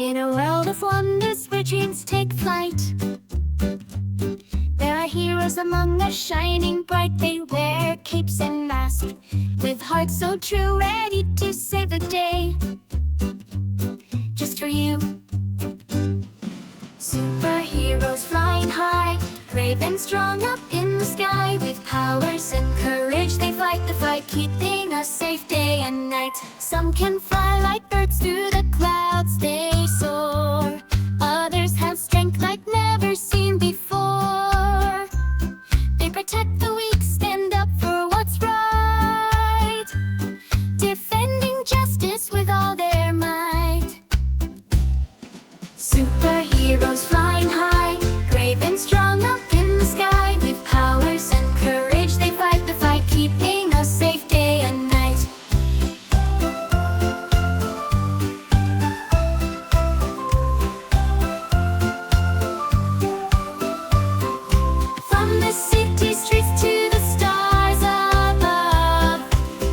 In a world of wonders where dreams take flight, there are heroes among us shining bright. They wear capes and masks, with hearts so true, ready to save the day. Just for you. Superheroes flying high, brave and strong up in the sky. With powers and courage they fight the fight, keeping us safe day and night. Some can fly like birds through the clouds, they soar. Others have strength like never seen before. They protect the weak, stand up for what's right, defending justice with all their might. Superheroes flying high, brave and strong up in the sky. With powers and courage they fight the fight, keeping us safe day and night. From the city streets to the stars above,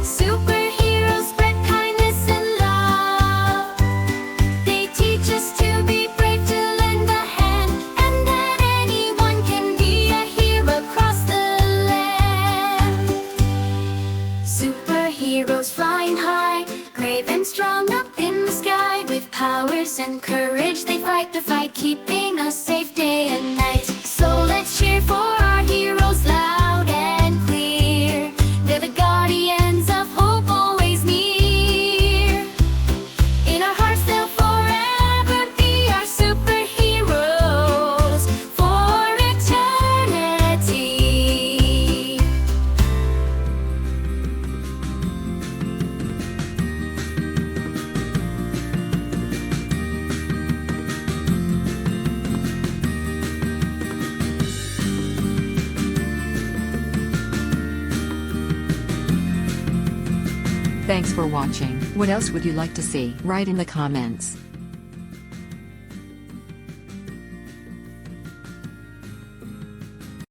superheroes spread kindness and love. They teach us to be brave, to lend a hand, and that anyone can be a hero across the land. Superheroes flying high, brave and strong up in the sky. With powers and courage they fight the fight, keeping us safe day and night. So let's cheer for our heroes loud and clear. They're the guardians of hope, always near. In our hearts they'll forever be our superheroes for eternity. Thanks for watching. What else would you like to see? Write in the comments.